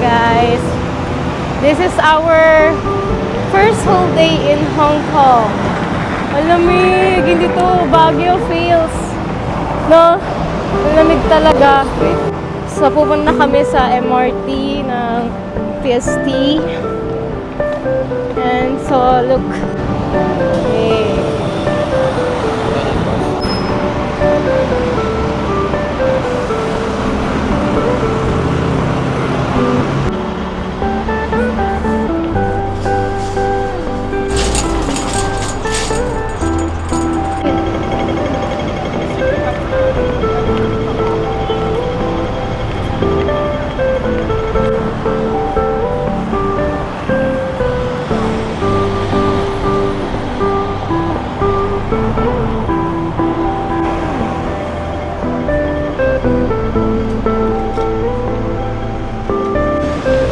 guys. This is our first whole day in Hong Kong. Malamig, hindi to Baguio feels. No? Malamig talaga. So pupunta kami sa MRT ng PST. And so look. Okay.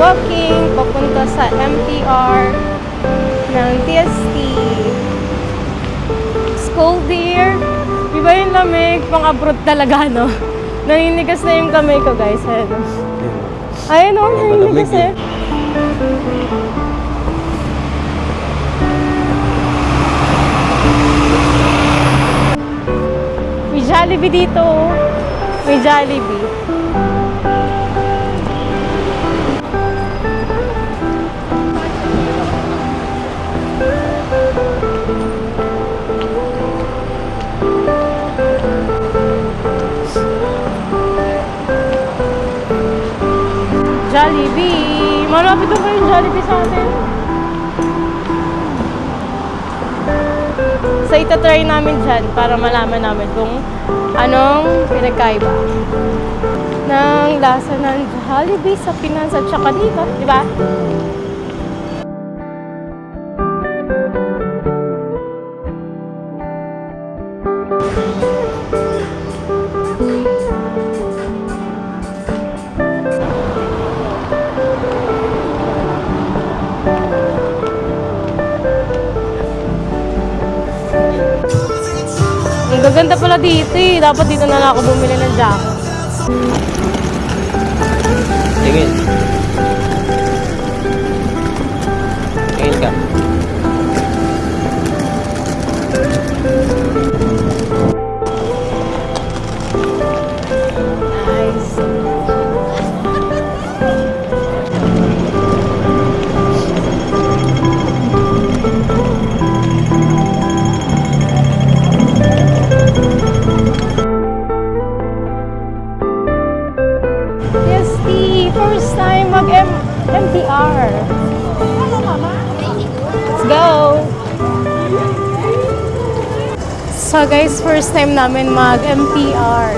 Walking papunta sa MTR ng TST. It's cold here. Iba yung lamig, pang abroad talaga, no? Naninigas na yung kamay ko, guys. Ayun, oh, naninigas eh. May Jollibee dito. May Jollibee. Jollibee. Malapit na yung Jollibee sa atin. So, itatry namin dyan para malaman namin kung anong pinagkaiba ng lasa ng Jollibee sa Pinas at saka dito. Diba? Ang gaganda pala dito eh. Dapat dito na lang ako bumili ng jacket. Tingin. Tingin ka. Nice. First time mag-MTR. Let's go! So guys, first time namin mag-MTR.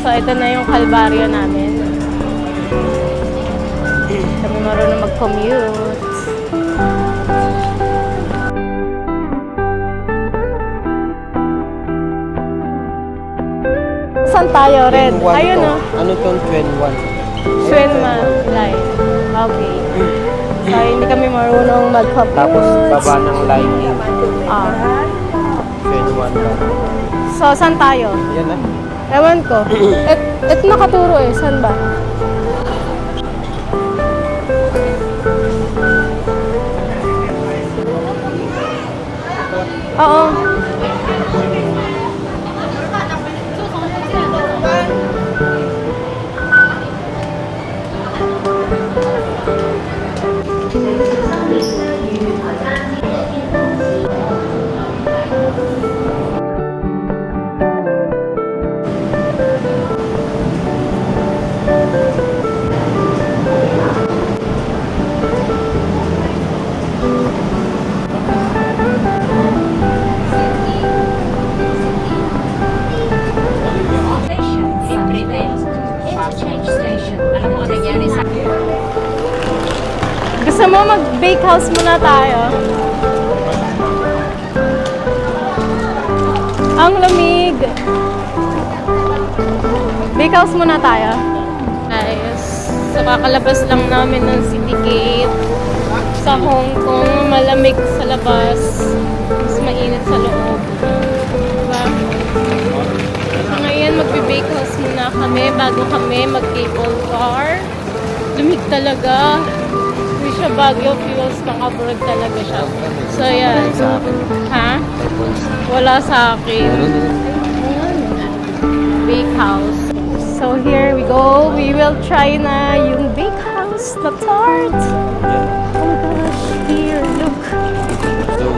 So ito na yung kalbaryo namin. Kami marunong mag-commute. Saan tayo? Red. Ayun o. Ano itong 21? Swenma line. Okay. So, hindi kami marunong mag-commute. Tapos baba ng lighting. Ah. 21 lang. So, saan tayo? Yan na. Ewan ko. Ito nakaturo eh. Saan ba? Oo. Gusto mo mag-bake house muna tayo? Ang lamig. Bake house muna tayo. Guys, so kakalabas lang namin ng City Gate sa Hong Kong. Malamig sa labas, mas mainit sa loob. Diba? bago kami mag-cable car. Lumig talaga. Hindi siya Baguio Fuels, pang-abroad talaga siya. So, yan. Sa akin. Ha? iPhones. Wala sa akin. Meron din. Bake house. So, here we go. We will try na yung bake house na tart. Oh my gosh, here, look. So,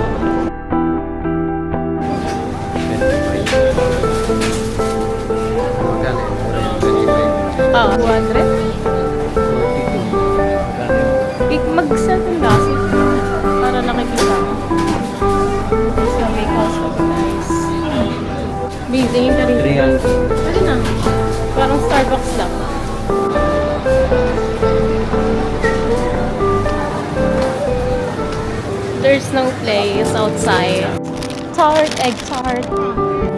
25. Magkano yun? 25. Ah, 200? 42. Magkano yun? Mag-selfie ba kasi? Para nakikita mo. Sa bake house ko, guys. Amazing ka rin. 300. Ano na? Parang Starbucks lang. There's no place outside. Tart, egg tart.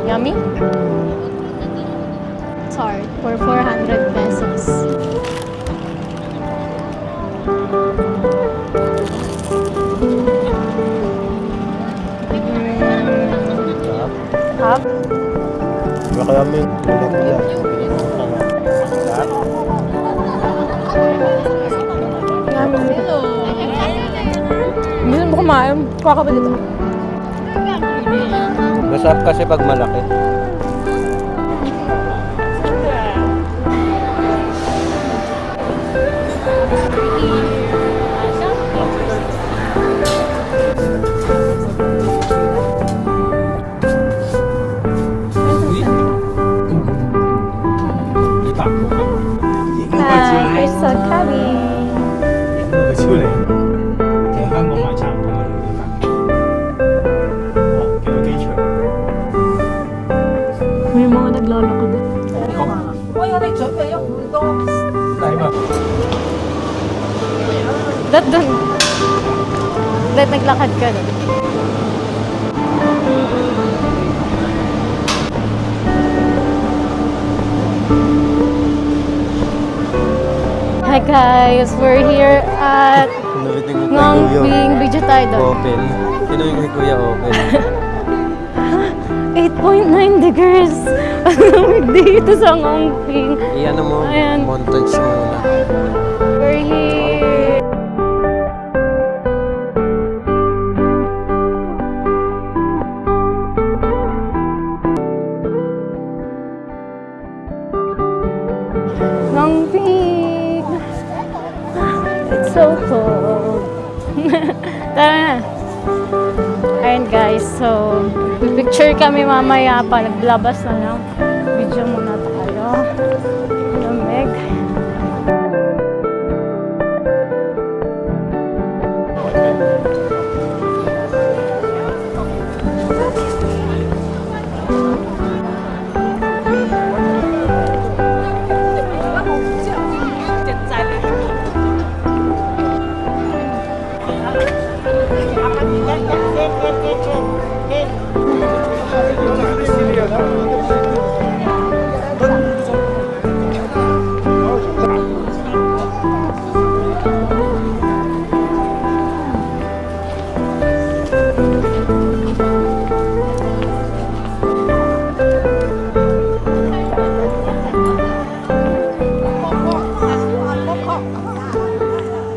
Yummy? Tart for 400 pesos. Hap? Baka kaya mo yung tulog niya. Hello. Hindi mo kumain. Kakabalik ako. Masarap kasi pag malaki. We're so coming. 個超嚟，其實香港買差唔多嘅地方。哦，幾個機場。 May mga naglalakad. Dad, dun. Dad, naglakad ka na. Hi guys, we're here at Narinig mo Ngongping Beach Idol. Open. Sino yung kay Kuya Open? 8.9 degrees. Ang lamig dito sa Ngongping. Iyan mo, Ayan. montage muna. We're here. Ngongping. It's so cold. Tara na. Ayun guys, so picture kami mamaya pa. Naglabas na lang. Video muna tayo. Lamig.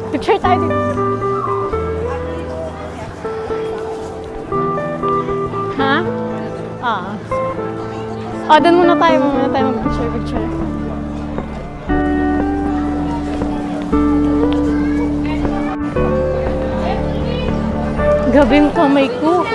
Picture tayo dito. Ha? Ah. Ah, doon muna tayo mag-picture. Gabing kamay ko.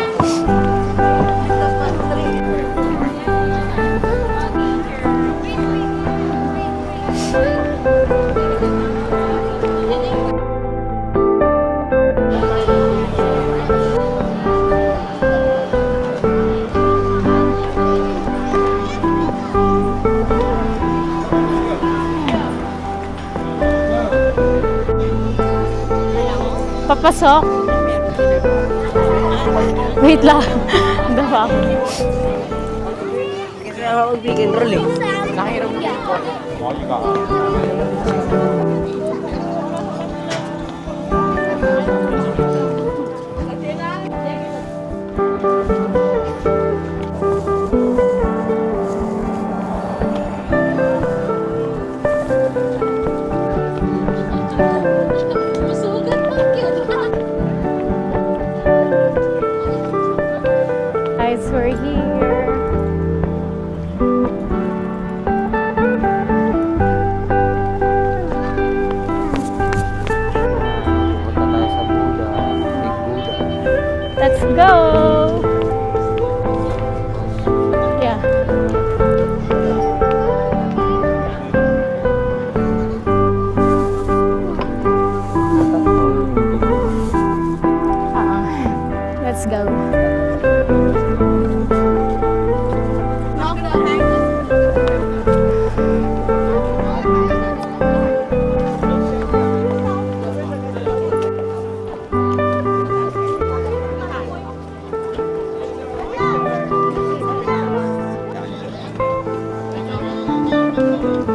Papasok. Wait lang. Daba ako. Kasi ako mag-weekend roll eh. Nakahiram ko. Buddha. Let's go.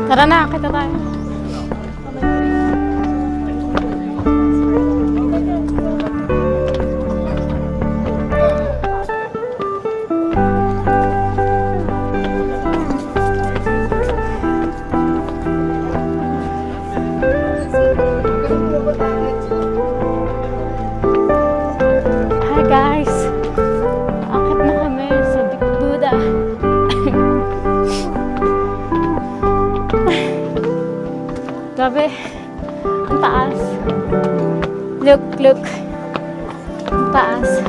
Tara na, kita tayo. Hi guys! Akit na kami sa Big Buddha. Grabe, ang taas. Look, look. Ang taas.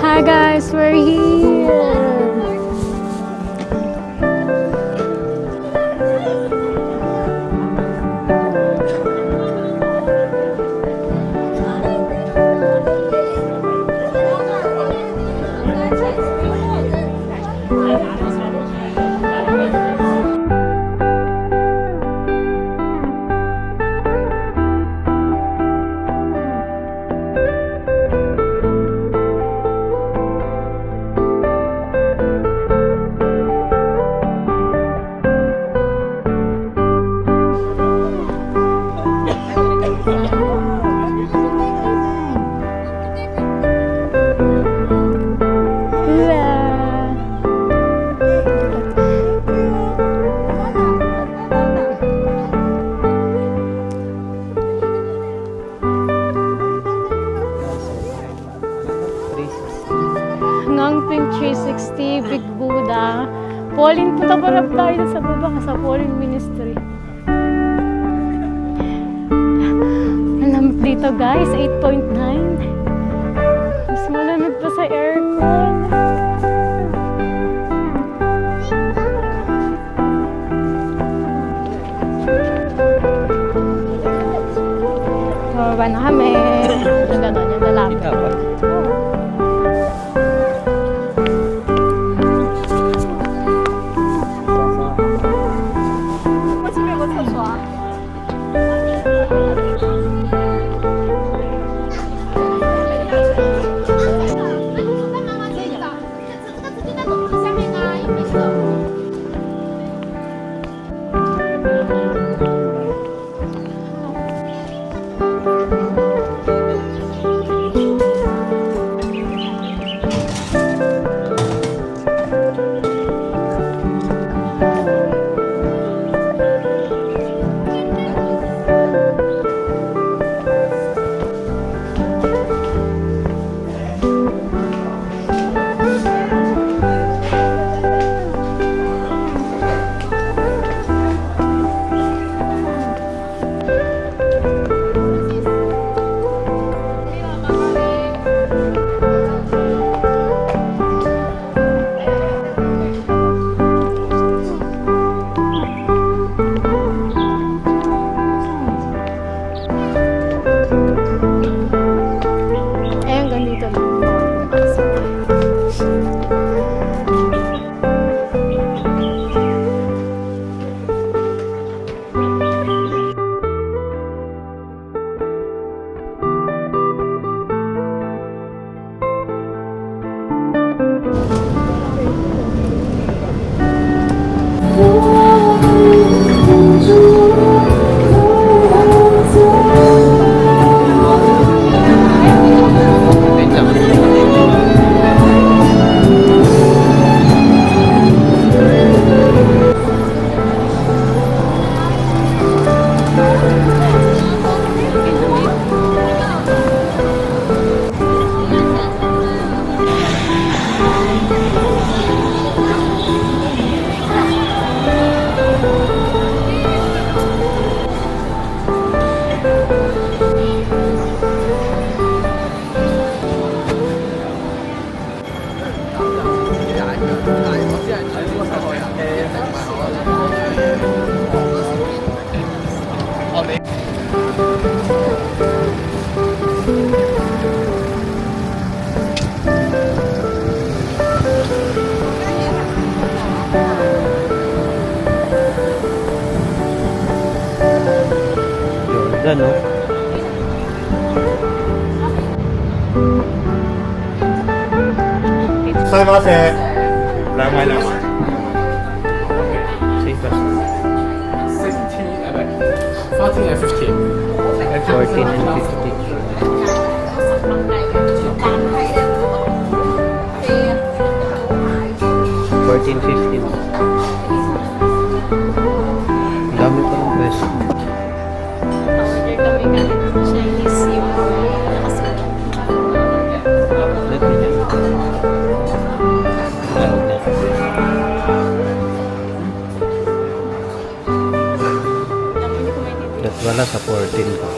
Hi guys, we're here. Ngangping 360, Big Buddha. Pauline, punta pa rin tayo sa baba sa Pauline Ministry. Ang lamig dito guys, 8.9. Mas malamig pa sa aircon. Bababa na kami. Yung gano'n, yung lalaki. Kita ba? Ganda, no? Saimase. Lang may lang. Safe as 14 and 15. 14 and 50. 14, 15. Ang dami pa ng pwesto. Order kami galing Chinese yung nakasulat. Let me know. Tawag na. Hindi ko maintindihan. Dat wala sa 14 pa.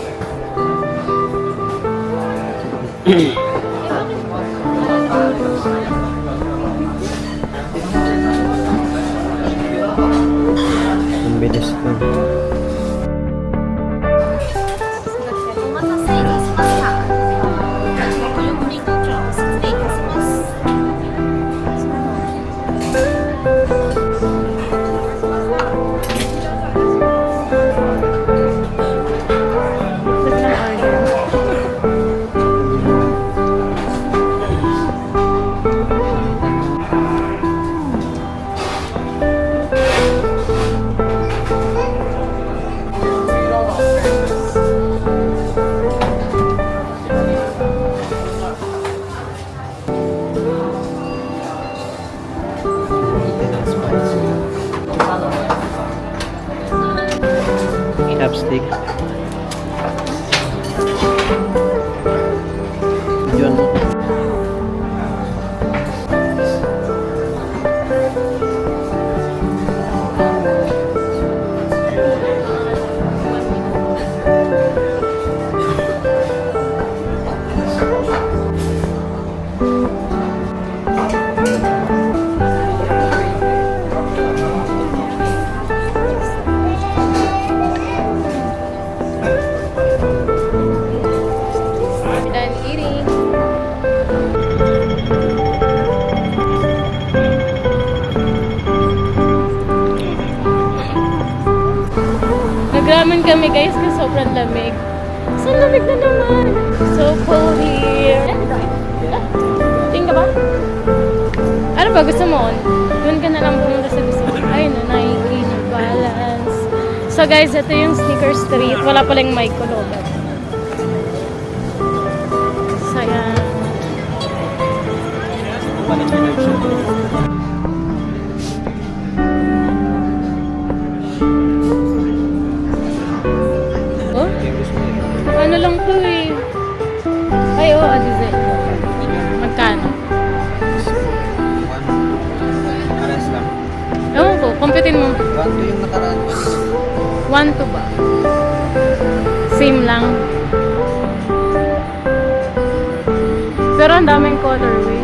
Ang bilis to. お待たせいたしました。ご用件こちらお説明いたします。Ba't lang order? Chopstick. Yun. Done eating. Nagraman kami guys kasi sobrang lamig. So lamig na naman. So cold here. Tingin ka ba? Ano ba gusto mo? Doon ka na lang pumunta sa gusto mo. Ay na, Nike, New Balance. So guys, ito yung sneaker street. Wala palang mic ko loob. So yan. Oh? Ano lang to eh. Ay, oo, Adizel. Magkano? Aras lang. Ewan ko, kumpitin mo. Bago yung nakaraan. 1 to ba? Same lang. Pero ang daming colorway.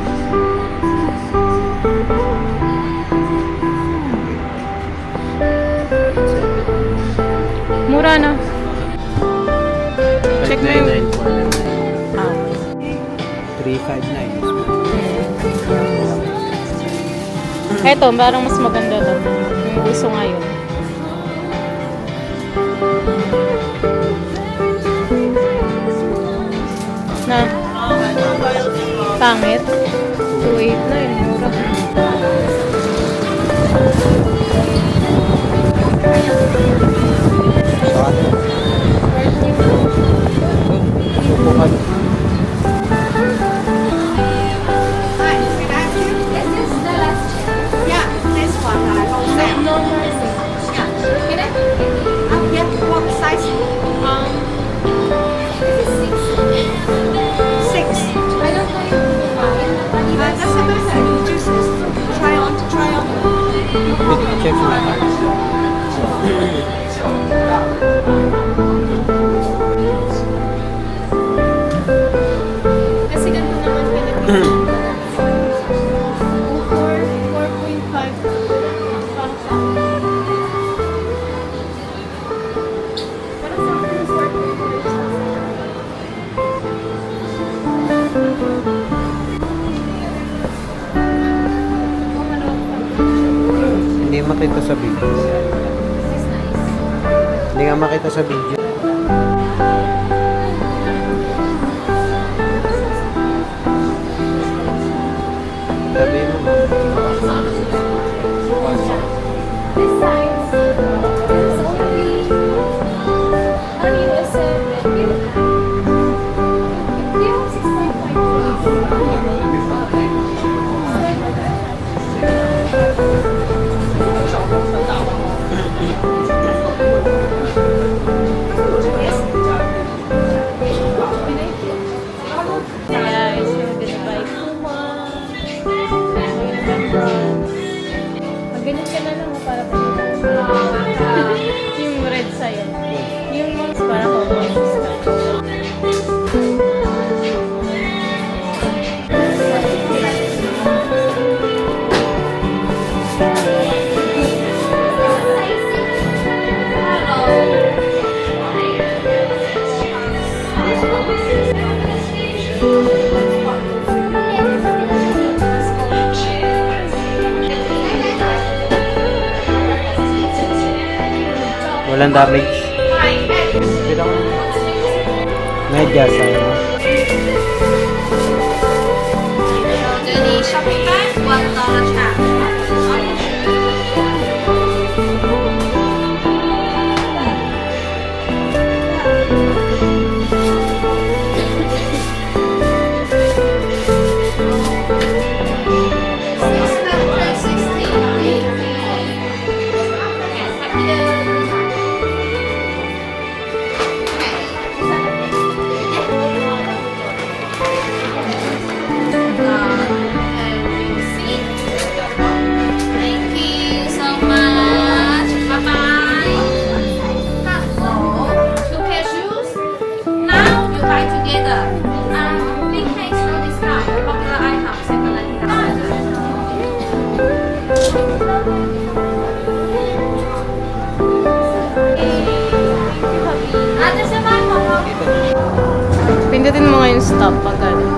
Mura na. Check mo yung... Ah. 359. Eto, parang mas maganda to. Yung gusto ngayon. Na? Pangit? 289. Mura. Check mo. Kasi ganito naman Pilipinas. 4.5. Parang sa akin. Parang sa akin, 4.5. Hindi makita sa video. Hindi nga makita sa video. Tabi mo. This size is only RUSM and we have 6.5. Kaya is yung goodbye Puma. Magganyan ka na lang para yung red sa'yo. Yung months para ko Walang damage. Medyas, ano? 这里 shopping bag $1 charge. Thank you so much. Bye bye. Two pair shoes. Now you buy together. Big case no discount. Popular item. Pindutin mo ngayon stop pag ano.